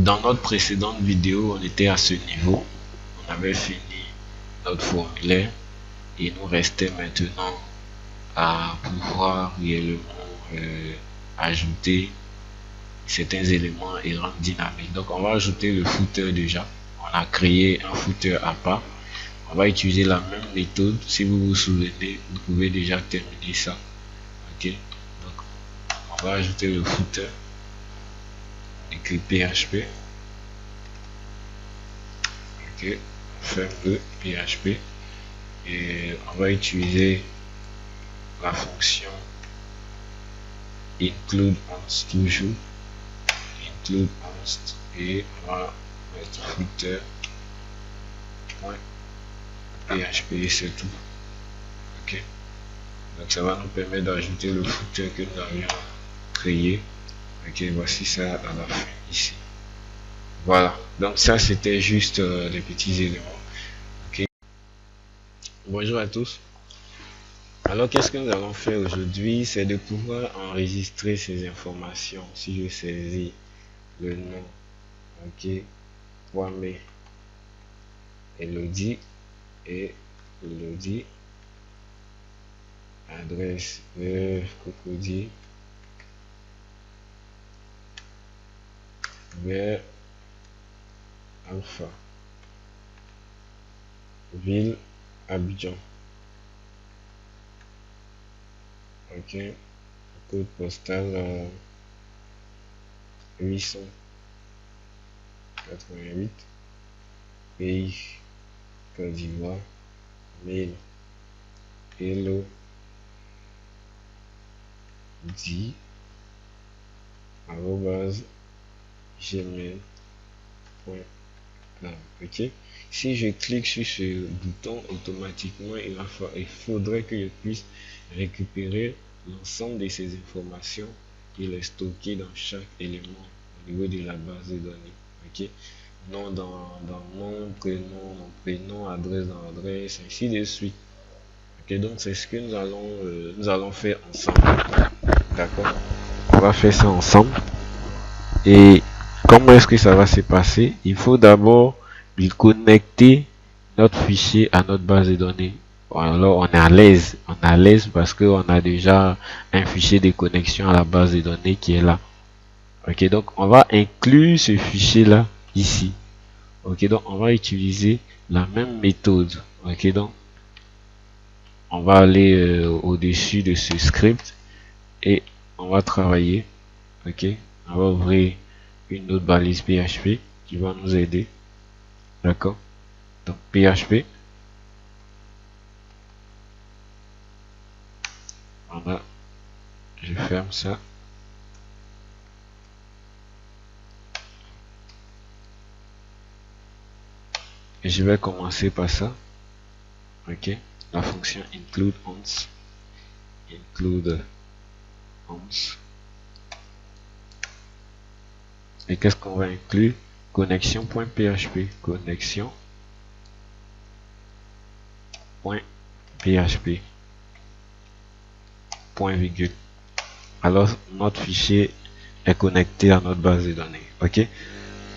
Dans notre précédente vidéo, on était à ce niveau. On avait fini notre formulaire. Il nous restait maintenant à pouvoir réellement ajouter certains éléments et rendre dynamique. Donc on va ajouter le footer déjà. On a créé un footer à part. On va utiliser la même méthode. Si vous vous souvenez, vous pouvez déjà terminer ça. Ok. Donc on va ajouter le footer. Écrit PHP. Ok. Ferme PHP. Et on va utiliser la fonction include once toujours. Include once et on va mettre footer. PHP, c'est tout. Ok, donc ça va nous permettre d'ajouter le footer que nous avions créé. Ok, voici ça à la fin ici. Voilà, donc ça c'était juste des petits éléments. Ok, bonjour à tous. Alors qu'est-ce que nous allons faire aujourd'hui? C'est de pouvoir enregistrer ces informations. Si je saisis le nom, ok, Kwame Elodie et Elodie, adresse Cocody vers Alpha, ville Abidjan, ok, code postal 888, pays Côte d'Ivoire, mail hello dit @gmail.com. ok, si je clique sur ce bouton, automatiquement il faudrait que je puisse récupérer l'ensemble de ces informations et les stocker dans chaque élément au niveau de la base de données. Ok, nom dans nom, prénom, adresse dans adresse, ainsi de suite. Ok, donc c'est ce que nous allons faire ensemble. D'accord, on va faire ça ensemble. Et comment est-ce que ça va se passer? Il faut d'abord connecter notre fichier à notre base de données. Alors on est à l'aise, parce qu'on a déjà un fichier de connexion à la base de données qui est là. Ok, donc on va inclure ce fichier là ici. Ok, donc on va utiliser la même méthode. Ok, donc on va aller au-dessus de ce script et on va travailler. Ok, on va ouvrir une autre balise PHP qui va nous aider. D'accord, donc PHP, voilà, je ferme ça. Et je vais commencer par ça. Ok, la fonction include once, et qu'est-ce qu'on va inclure? Connexion.php, connexion.php, point virgule. Alors notre fichier est connecté à notre base de données. Ok,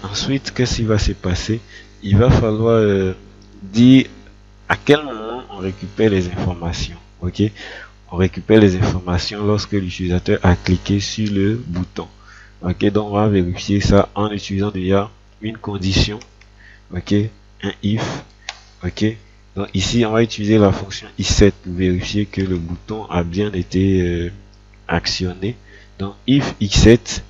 ensuite qu'est-ce qui va se passer? Il va falloir dire à quel moment on récupère les informations. Ok, on récupère les informations lorsque l'utilisateur a cliqué sur le bouton. Ok, donc on va vérifier ça en utilisant déjà une condition. Ok, un if. Ok, donc ici on va utiliser la fonction i7 pour vérifier que le bouton a bien été actionné. Donc if x7,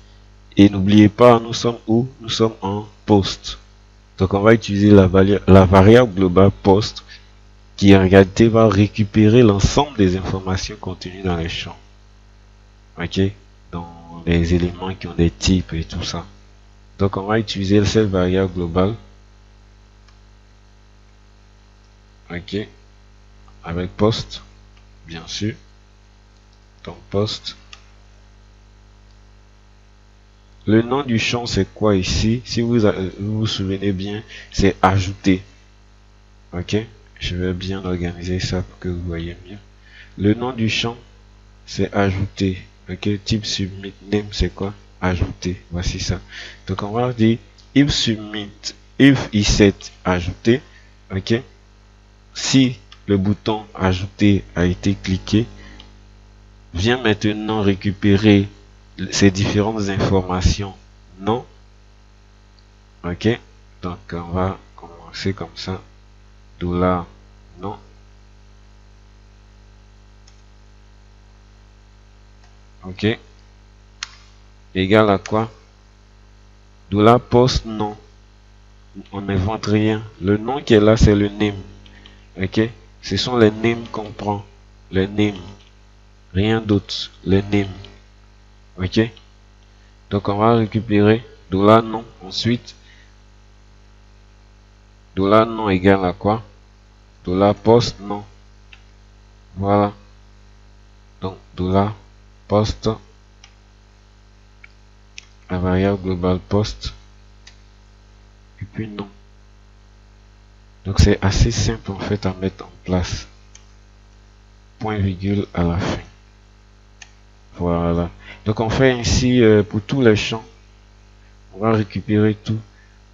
et n'oubliez pas, nous sommes où? Nous sommes en post. Donc on va utiliser la variable globale post, qui en réalité va récupérer l'ensemble des informations contenues dans les champs. Ok, dans les éléments qui ont des types et tout ça. Donc on va utiliser cette variable globale. Ok, avec post, bien sûr. Donc post. Le nom du champ c'est quoi ici? Si vous vous souvenez bien, c'est ajouter. Ok, je vais bien organiser ça pour que vous voyez mieux. Le nom du champ c'est ajouter. Ok, type submit name c'est quoi? Ajouter. Voici ça. Donc on va dire if submit, if set ajouté, ok. Si le bouton ajouter a été cliqué, viens maintenant récupérer ces différentes informations non, ok. Donc on va commencer comme ça, dollar non, ok, égal à quoi, dollar post non, on n'invente rien, le nom qui est là c'est le name, ok, ce sont les names qu'on prend, les names, rien d'autre, les names, ok. Donc on va récupérer dollar non, ensuite dollar non égal à quoi, dollar post non, voilà. Donc dollar post, la variable globale post, et puis non. Donc c'est assez simple en fait à mettre en place. Point virgule à la fin. Voilà. Donc on fait ainsi pour tous les champs. On va récupérer tout.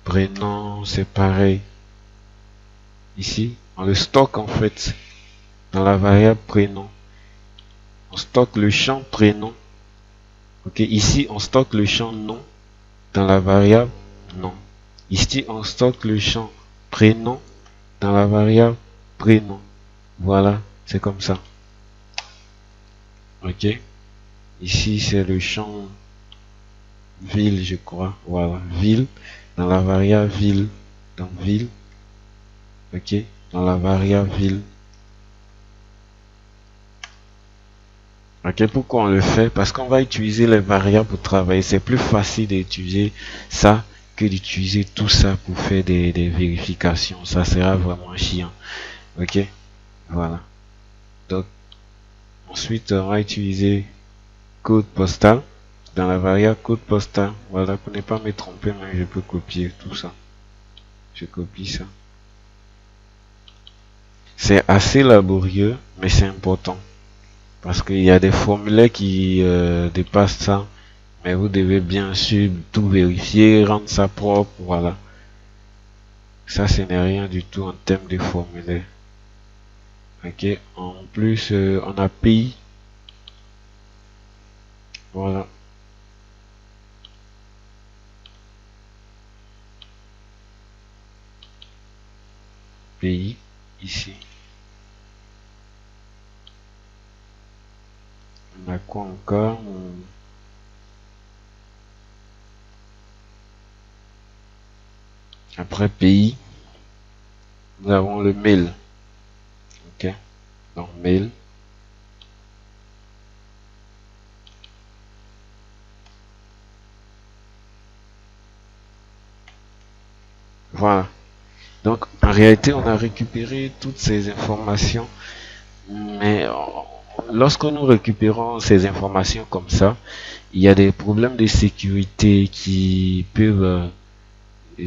Prénom, c'est pareil. Ici, on le stocke en fait dans la variable prénom. On stocke le champ prénom. Ok, ici on stocke le champ nom dans la variable nom. Ici on stocke le champ prénom dans la variable prénom. Voilà, c'est comme ça. Ok. Ici c'est le champ ville, je crois. Voilà, ville dans la variable ville, dans ville. Ok, dans la variable ville. Ok, pourquoi on le fait? Parce qu'on va utiliser les variables pour travailler. C'est plus facile d'utiliser ça que d'utiliser tout ça pour faire des vérifications. Ça sera vraiment chiant. Ok, voilà. Donc, ensuite, on va utiliser code postal dans la variable code postal. Voilà, pour ne pas me tromper, mais je peux copier tout ça. Je copie ça. C'est assez laborieux, mais c'est important. Parce qu'il y a des formulaires qui dépassent ça. Mais vous devez bien sûr tout vérifier, rendre ça propre, voilà. Ça, ce n'est rien du tout en termes de formulaire. Ok, en plus, on a pays. Voilà. Pays, ici. On a quoi encore? Après pays, nous avons le mail. Ok, donc mail. Voilà. Donc, en réalité, on a récupéré toutes ces informations. Mais lorsque nous récupérons ces informations comme ça, il y a des problèmes de sécurité qui peuvent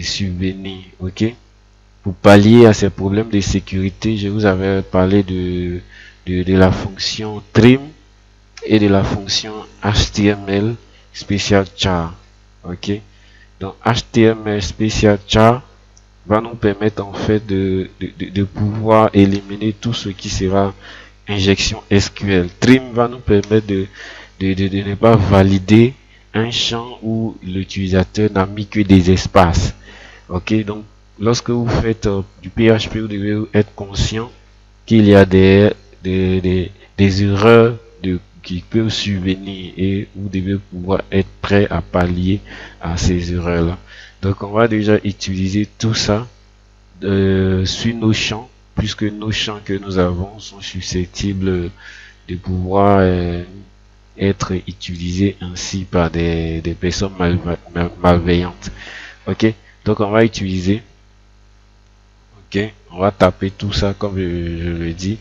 subvenir. Ok, pour pallier à ces problèmes de sécurité, je vous avais parlé de la fonction trim et de la fonction HTML special char. Ok, donc HTML special char va nous permettre en fait de pouvoir éliminer tout ce qui sera injection SQL. Trim va nous permettre de ne pas valider un champ où l'utilisateur n'a mis que des espaces. Ok, donc lorsque vous faites du PHP, vous devez être conscient qu'il y a des erreurs qui peuvent survenir et vous devez pouvoir être prêt à pallier à ces erreurs-là. Donc on va déjà utiliser tout ça sur nos champs, puisque nos champs que nous avons sont susceptibles de pouvoir être utilisés ainsi par des personnes malveillantes. Ok, donc on va utiliser, ok, on va taper tout ça comme je le dis.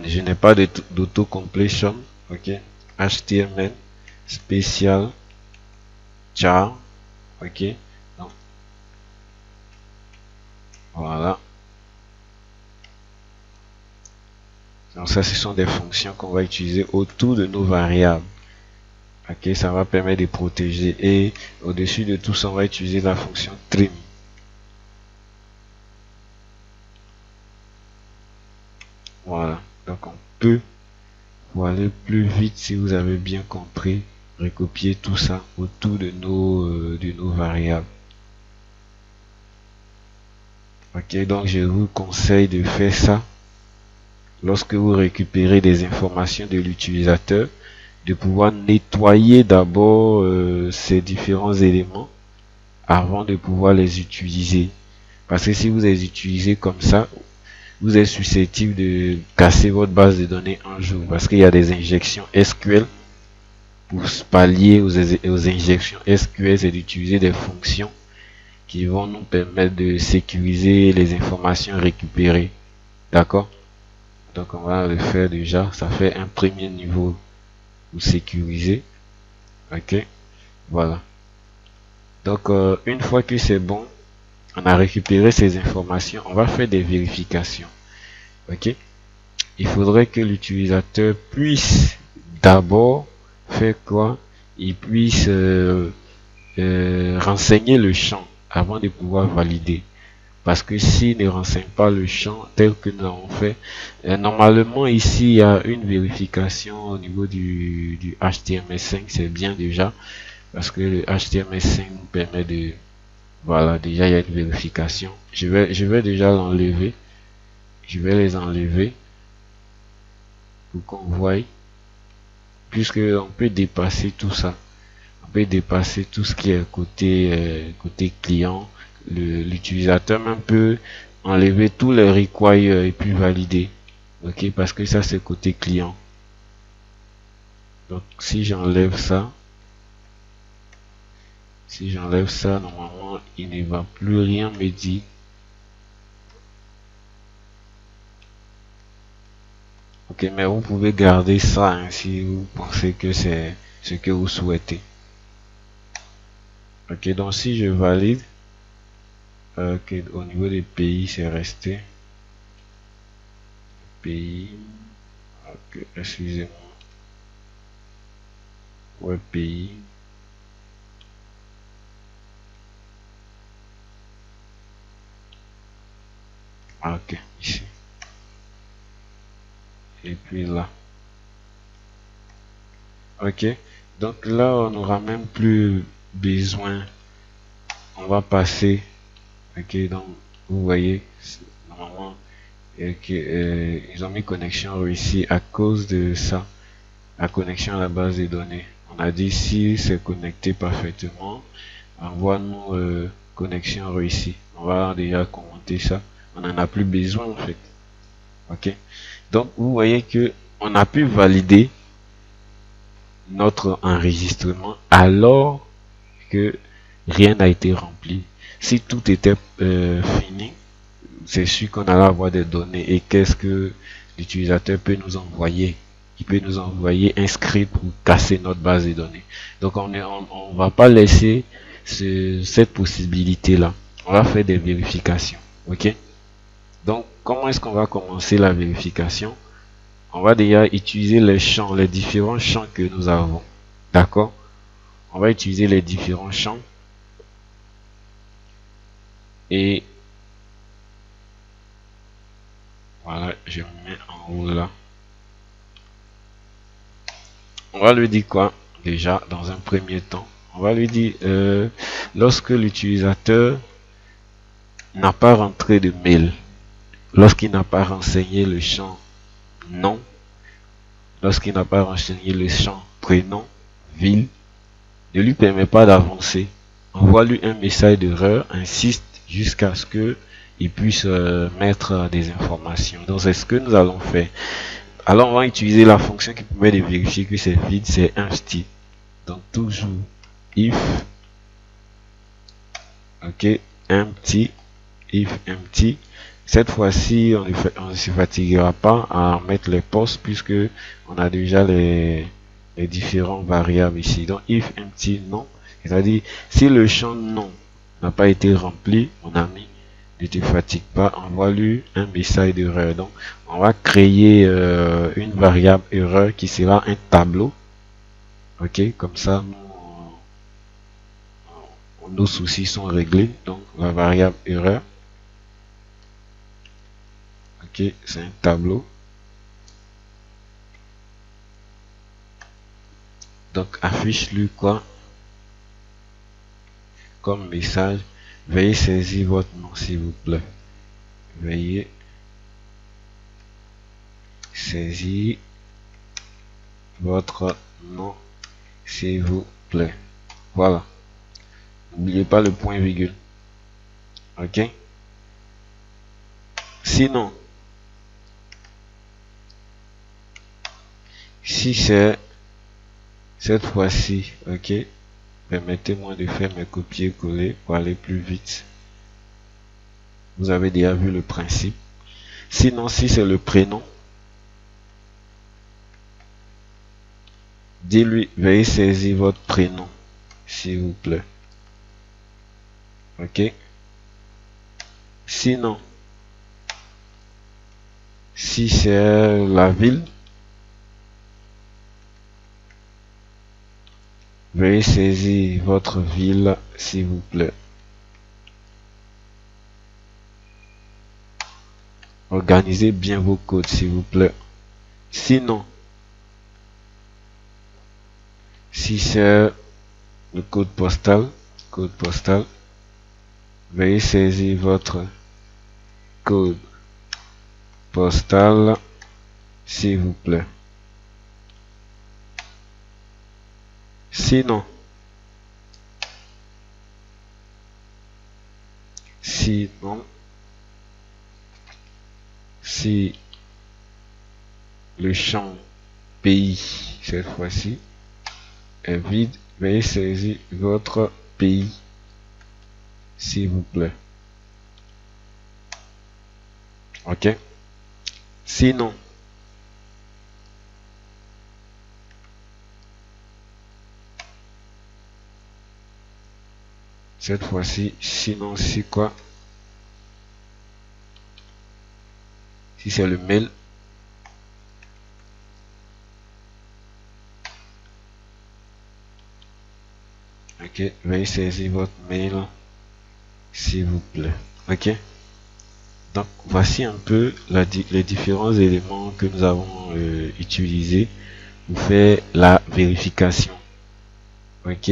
Je n'ai pas d'auto-completion. Ok, HTML spécial char. Ok, donc voilà. Donc ça, ce sont des fonctions qu'on va utiliser autour de nos variables. Ok, ça va permettre de protéger. Et au-dessus de tout ça, on va utiliser la fonction trim. Voilà. Donc on peut, pour aller plus vite, si vous avez bien compris, recopier tout ça autour de nos variables. Ok, donc je vous conseille de faire ça lorsque vous récupérez des informations de l'utilisateur, de pouvoir nettoyer d'abord ces différents éléments avant de pouvoir les utiliser. Parce que si vous les utilisez comme ça, vous êtes susceptible de casser votre base de données un jour. Parce qu'il y a des injections SQL. Pour pallier aux injections SQL, c'est d'utiliser des fonctions qui vont nous permettre de sécuriser les informations récupérées. D'accord? Donc on va le faire déjà. Ça fait un premier niveau pour sécuriser. Ok? Voilà. Donc une fois que c'est bon, on a récupéré ces informations, on va faire des vérifications. Ok? Il faudrait que l'utilisateur puisse d'abord faire quoi? Il puisse renseigner le champ avant de pouvoir valider. Parce que s'il ne renseigne pas le champ tel que nous avons fait, normalement ici il y a une vérification au niveau du HTML5, c'est bien déjà, parce que le HTML5 nous permet de, voilà, déjà il y a une vérification. Je vais déjà l'enlever, je vais les enlever pour qu'on voie, puisque on peut dépasser tout ça, on peut dépasser tout ce qui est côté client. L'utilisateur même peut enlever tous les requires et puis valider. Ok, parce que ça c'est côté client. Donc si j'enlève ça, normalement il ne va plus rien me dire. Ok, mais vous pouvez garder ça hein, si vous pensez que c'est ce que vous souhaitez. Ok, donc si je valide, ok, au niveau des pays c'est resté. Pays, ok, excusez-moi. Ouais, pays. Ok, ici. Et puis là. Ok, donc là on n'aura même plus besoin, on va passer. Ok, donc vous voyez normalement ils ont mis connexion réussie à cause de ça, la connexion à la base de données. On a dit si c'est connecté parfaitement, envoie-nous connexion réussie. On va déjà commenter ça, on n'en a plus besoin en fait. Ok, donc vous voyez que on a pu valider notre enregistrement alors que rien n'a été rempli. Si tout était fini, c'est sûr qu'on allait avoir des données. Et qu'est-ce que l'utilisateur peut nous envoyer? Il peut nous envoyer un script pour casser notre base de données. Donc on va pas laisser cette possibilité là. On va faire des vérifications. Ok? Donc comment est-ce qu'on va commencer la vérification? On va déjà utiliser les champs, les différents champs que nous avons. D'accord? On va utiliser les différents champs et voilà, je mets en haut là. On va lui dire quoi? Déjà, dans un premier temps, on va lui dire lorsque l'utilisateur n'a pas rentré de mail, lorsqu'il n'a pas renseigné le champ nom, lorsqu'il n'a pas renseigné le champ prénom, ville, ne lui permet pas d'avancer. Envoie-lui un message d'erreur, insiste jusqu'à ce que il puisse mettre des informations. Donc c'est ce que nous allons faire. Alors on va utiliser la fonction qui permet de vérifier que c'est vide, c'est empty. Donc toujours if, ok, empty, if empty. Cette fois-ci on ne se fatiguera pas à mettre les postes puisque on a déjà les différentes variables ici. Donc if empty non, c'est-à-dire si le champ non n'a pas été rempli, mon ami, ne te fatigue pas, envoie-lui un message d'erreur. Donc on va créer une variable erreur qui sera un tableau. Ok, comme ça, nos soucis sont réglés. Donc, la variable erreur. Ok, c'est un tableau. Donc, affiche-lui quoi comme message? Veuillez saisir votre nom, s'il vous plaît. Veuillez saisir votre nom, s'il vous plaît. Voilà. N'oubliez pas le point virgule. Ok. Sinon, si c'est cette fois-ci, ok, permettez-moi de faire mes copier-coller pour aller plus vite. Vous avez déjà vu le principe. Sinon, si c'est le prénom, dis-lui, veuillez saisir votre prénom, s'il vous plaît. Ok. Sinon, si c'est la ville, veuillez saisir votre ville, s'il vous plaît. Organisez bien vos codes, s'il vous plaît. Sinon, si c'est le code postal, veuillez saisir votre code postal, s'il vous plaît. Sinon, si le champ pays cette fois-ci est vide, veuillez saisir votre pays, s'il vous plaît. Ok. Sinon, cette fois-ci, sinon c'est quoi? Si c'est le mail, ok, veuillez saisir votre mail, s'il vous plaît. Ok. Donc voici un peu les différents éléments que nous avons utilisés pour faire la vérification. Ok.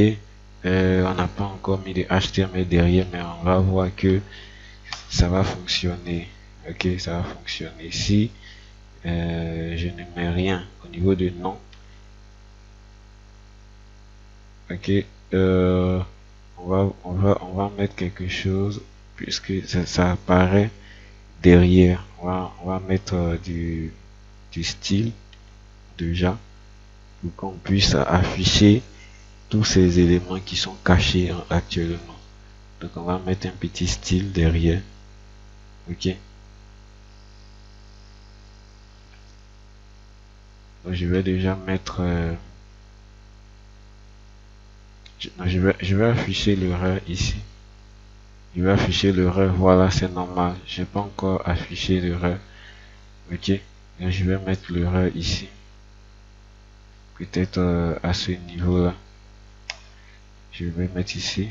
On n'a pas encore mis de HTML derrière, mais on va voir que ça va fonctionner. Ok, ça va fonctionner. Si je ne mets rien au niveau de nom, ok, on va mettre quelque chose puisque ça apparaît derrière. On va mettre du style déjà pour qu'on puisse afficher tous ces éléments qui sont cachés actuellement. Donc on va mettre un petit style derrière. Ok. Donc je vais déjà mettre je vais afficher l'erreur ici. Je vais afficher l'erreur, voilà, c'est normal. J'ai pas encore affiché l'erreur. Ok. Donc je vais mettre l'erreur ici. Peut-être à ce niveau là. Je vais mettre ici.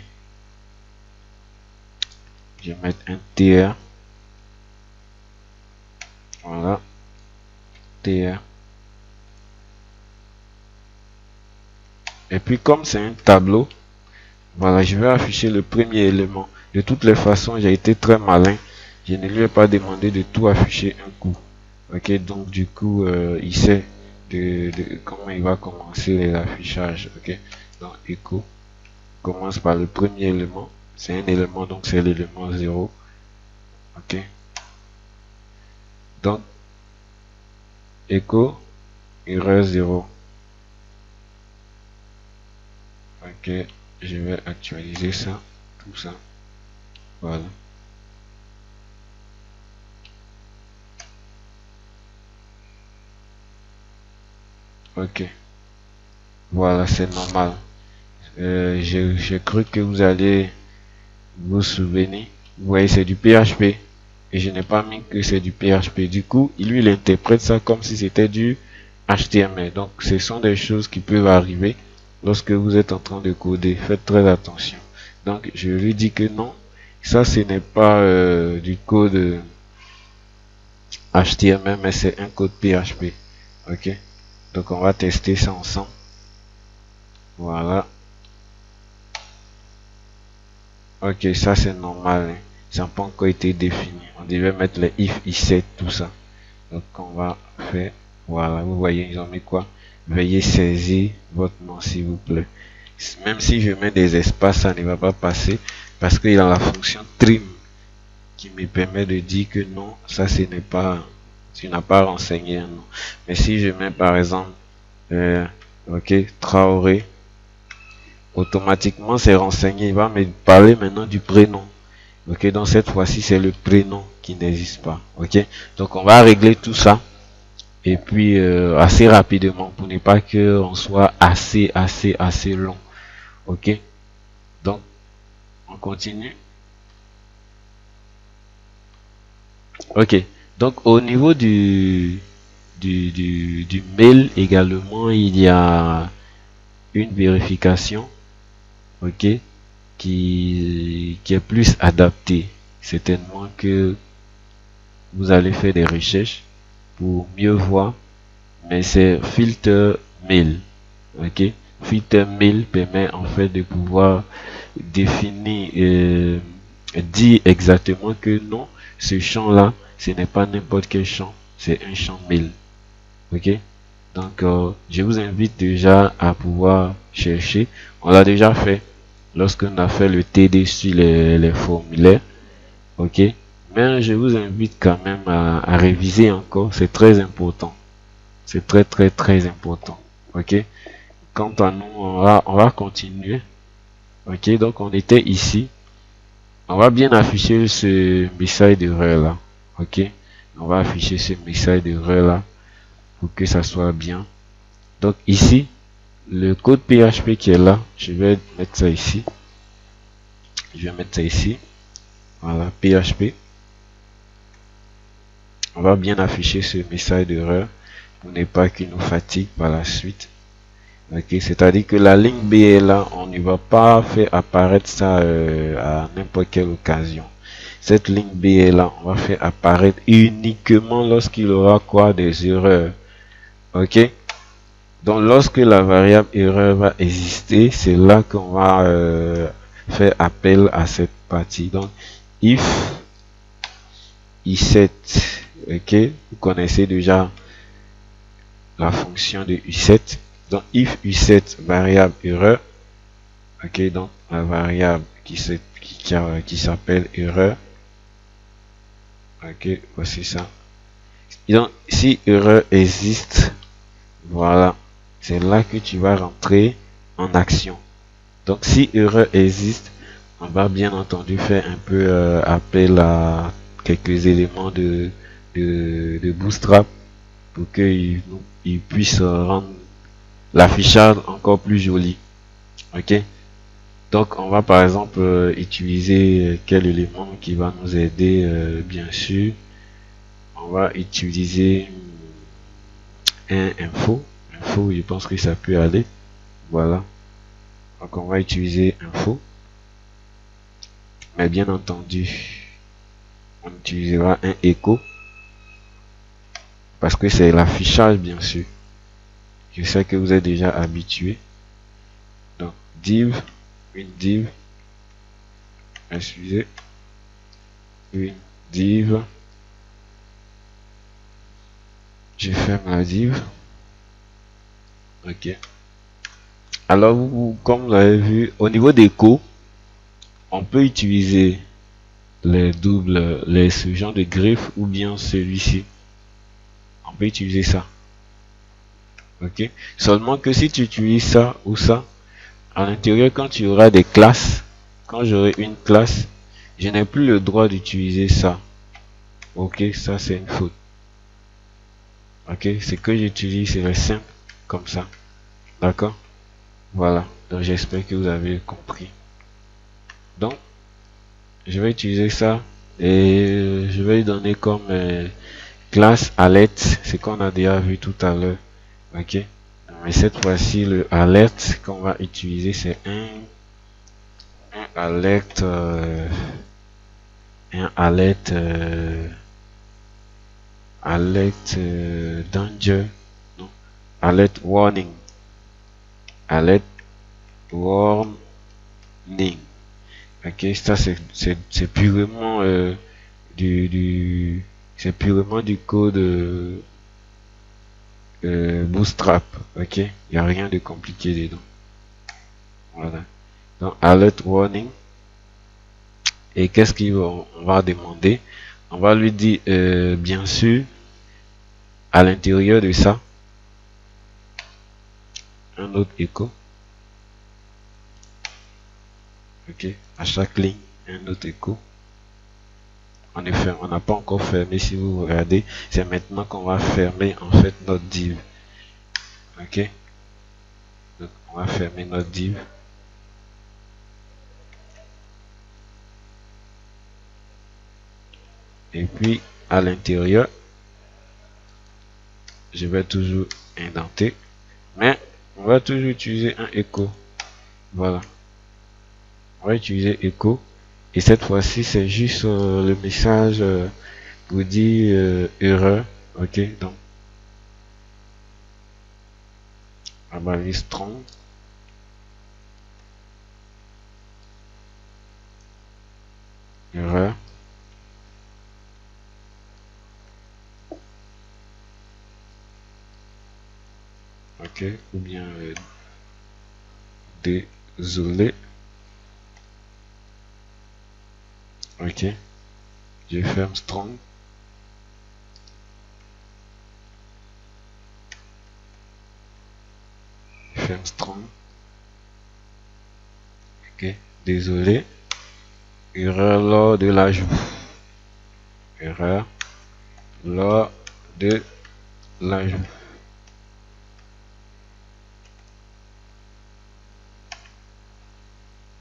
Je vais mettre un TR. Voilà. TR. Et puis comme c'est un tableau, voilà, je vais afficher le premier élément. De toutes les façons, j'ai été très malin. Je ne lui ai pas demandé de tout afficher un coup. Ok, donc du coup, il sait de comment il va commencer les affichages. Ok, donc echo commence par le premier élément. C'est un élément, donc c'est l'élément 0. Ok, donc echo erreur 0. Ok, je vais actualiser ça, tout ça. Voilà. Ok, voilà, c'est normal. J'ai cru que vous allez vous souvenir. Vous voyez, c'est du PHP. Et je n'ai pas mis que c'est du PHP. Du coup, il interprète ça comme si c'était du HTML. Donc, ce sont des choses qui peuvent arriver. lorsque vous êtes en train de coder. Faites très attention. Donc je lui dis que non, ça ce n'est pas du code HTML, mais c'est un code PHP. Ok, donc on va tester ça ensemble. Voilà. Ok, ça c'est normal, hein. Ça n'a pas encore été défini. On devait mettre les if, set, tout ça. Donc on va faire, voilà, vous voyez, ils ont mis quoi? Veuillez saisir votre nom s'il vous plaît. Même si je mets des espaces, ça ne va pas passer parce qu'il y a la fonction trim qui me permet de dire que non, ça ce n'est pas, tu n'as pas renseigné un nom. Mais si je mets par exemple, ok, Traoré, automatiquement c'est renseigné. Il va me parler maintenant du prénom. Ok, donc cette fois-ci c'est le prénom qui n'existe pas. Ok, donc on va régler tout ça et puis assez rapidement pour ne pas que on soit assez long. Ok, donc on continue. Ok, donc au niveau du mail également, il y a une vérification, ok, qui est plus adaptée. Certainement que vous allez faire des recherches pour mieux voir, mais c'est filtre mail, ok. Filtre mail permet en fait de pouvoir définir, dire exactement que non, ce champ là ce n'est pas n'importe quel champ, c'est un champ mail, ok. Donc je vous invite déjà à pouvoir chercher. On l'a déjà fait lorsqu'on a fait le TD sur les formulaires, ok. Mais je vous invite quand même à réviser encore, c'est très important. C'est très important. Ok. Quant à nous, on va continuer. Ok. Donc on était ici. On va bien afficher ce message d'erreur là. Ok. On va afficher ce message d'erreur là pour que ça soit bien. Donc ici, le code PHP qui est là, je vais mettre ça ici. Je vais mettre ça ici. Voilà, PHP. On va bien afficher ce message d'erreur pour ne pas qu'il nous fatigue par la suite. Ok, c'est-à-dire que la ligne B est là, on ne va pas faire apparaître ça à n'importe quelle occasion. Cette ligne B est là, on va faire apparaître uniquement lorsqu'il aura quoi, des erreurs. Ok, donc lorsque la variable erreur va exister, c'est là qu'on va faire appel à cette partie. Donc if set, ok, vous connaissez déjà la fonction de uset. Donc if uset variable erreur, ok, donc la variable qui s'appelle erreur, ok, voici ça. Et donc si erreur existe, voilà, c'est là que tu vas rentrer en action. Donc si erreur existe, on va bien entendu faire un peu appel à quelques éléments de Bootstrap pour qu'il puisse rendre l'affichage encore plus joli. Ok, donc on va par exemple utiliser quel élément qui va nous aider, bien sûr on va utiliser un info, je pense que ça peut aller. Voilà, donc on va utiliser info, mais bien entendu on utilisera un écho parce que c'est l'affichage, bien sûr. Je sais que vous êtes déjà habitué. Donc div, une div, excusez, une div, je ferme la div. Ok, alors comme vous l'avez vu, au niveau d'écho, on peut utiliser les doubles, ce genre de griffe ou bien celui-ci. On peut utiliser ça. Ok, seulement que si tu utilises ça ou ça, à l'intérieur, quand tu auras des classes, quand j'aurai une classe, je n'ai plus le droit d'utiliser ça. Ok, ça c'est une faute. Ok, ce que j'utilise c'est simple comme ça. D'accord, voilà, donc j'espère que vous avez compris. Donc je vais utiliser ça et je vais lui donner comme classe alerte, ce qu'on a déjà vu tout à l'heure. Ok, Mais cette fois-ci, le alert qu'on va utiliser, c'est un alert, alert danger, non, alert warning, alert warning. Ok, ça c'est purement c'est purement du code Bootstrap. Ok, il n'y a rien de compliqué dedans. Voilà. Donc alert warning. Et qu'est-ce qu'on va demander? On va lui dire bien sûr à l'intérieur de ça un autre écho. Ok, à chaque ligne un autre écho. On n'a pas encore fermé. Si vous regardez, c'est maintenant qu'on va fermer en fait notre div. Ok, donc on va fermer notre div. Et puis à l'intérieur, je vais toujours indenter, mais on va toujours utiliser un écho. Voilà, on va utiliser écho. Et cette fois-ci, c'est juste le message pour dire erreur. Ok, donc à base strong. Erreur. Ok, ou bien désolé. Ok, je ferme strong. Je ferme strong. Ok, désolé. Erreur lors de l'ajout. Erreur lors de l'ajout.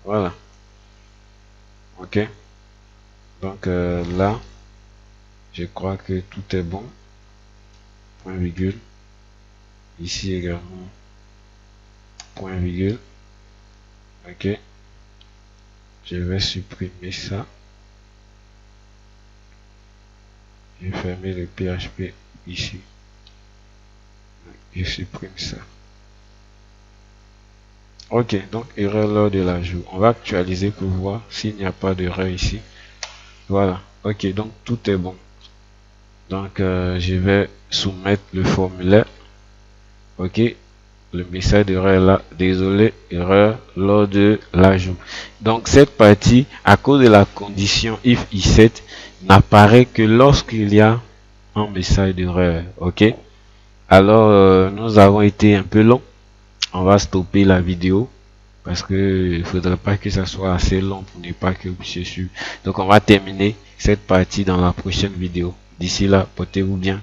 Voilà. Ok. Donc là, je crois que tout est bon. Point virgule. Ici également. Point virgule. Ok. Je vais supprimer ça. Je vais fermer le PHP ici. Je supprime ça. Ok, donc erreur lors de l'ajout. On va actualiser pour voir s'il n'y a pas d'erreur ici. Voilà. Ok, donc tout est bon. Donc je vais soumettre le formulaire. Ok, le message d'erreur là, désolé, erreur lors de l'ajout. Donc cette partie, à cause de la condition if i7, n'apparaît que lorsqu'il y a un message d'erreur. Ok, alors nous avons été un peu long. On va stopper la vidéo parce que il faudrait pas que ça soit assez long pour ne pas que vous puissiez suivre. Donc on va terminer cette partie dans la prochaine vidéo. D'ici là, portez-vous bien.